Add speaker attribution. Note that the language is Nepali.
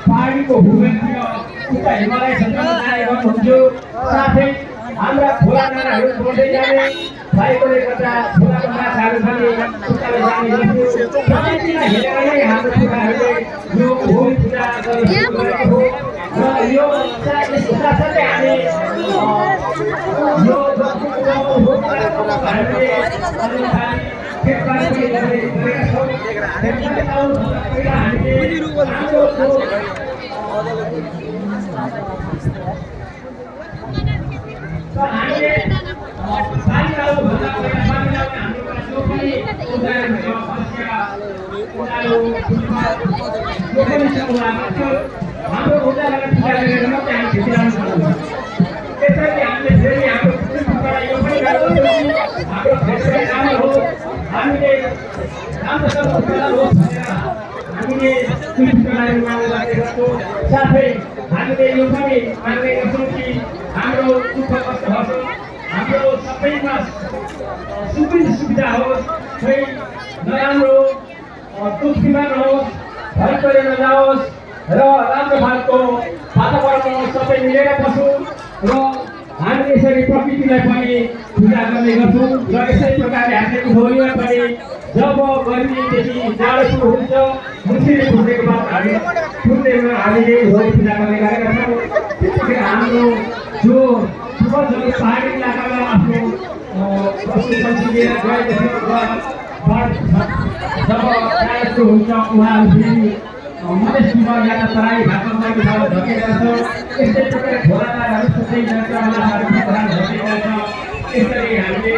Speaker 1: पहाडीको भूभागतिर उता हिमालय क्षेत्रमा जाने गर्नुहुन्थ्यो। साथै हाम्रा खोला नालाहरू जोड्दै जाने भएकोले गर्दा खोलाको माछाहरू पनि उकालो जाने गर्थ्यो। त्यतिलाई हेरेर नै हाम्रो पुर्खाहरूले यो होली पूजा गरेको हो। र यो साथसाथै हामी यो हाम्रो उदाहरण पूजा गरेर मात्रै हामी भित्राउनु सक्दैनौँ। त्यसैले हामीले फेरि हाम्रो पुस्तकबाट यो पनि गरेको छौँ हाम्रो फेरि राम्रो होस्, हामीले राम्रोसँग उज्यालो होस् भनेर हामीले पुस्तकलाई माग गरेका छौँ। साथै हामीले यो पनि माग्ने गर्छौँ कि हाम्रो दुःख कष्टहरू हाम्रो सबैमा सुविधा होस्, कोही नराम्रो दुःख बिमार नहोस्, भय परे नजाओस् र राम्रो खालको वातावरणमा सबै मिलेर बसौँ र हामीले यसरी प्रकृतिलाई पनि पूजा गर्ने गर्छौँ। र यसै प्रकारले हामीले होलीमा पनि जब गर्मीदेखि जाडो सुरु हुन्छ, मुसिरी फुट्नेको बाद हामी फुट्नेमा हामीले होली पूजा गर्ने गरेका छौँ। त्यसैले हाम्रो जो पूर्वजहरू पहाडी इलाकामा आफ्नो पशु पक्षी लिएर गएदेखि जब प्रायः हुन्छ उहाँहरू फेरि मधेसमा या त तराई भागमा झर्केका छ। यस्तै प्रकारले खोला नालाहरू सुक्दै जान्छ, माछाहरू झर्केका छ। यसरी हामीले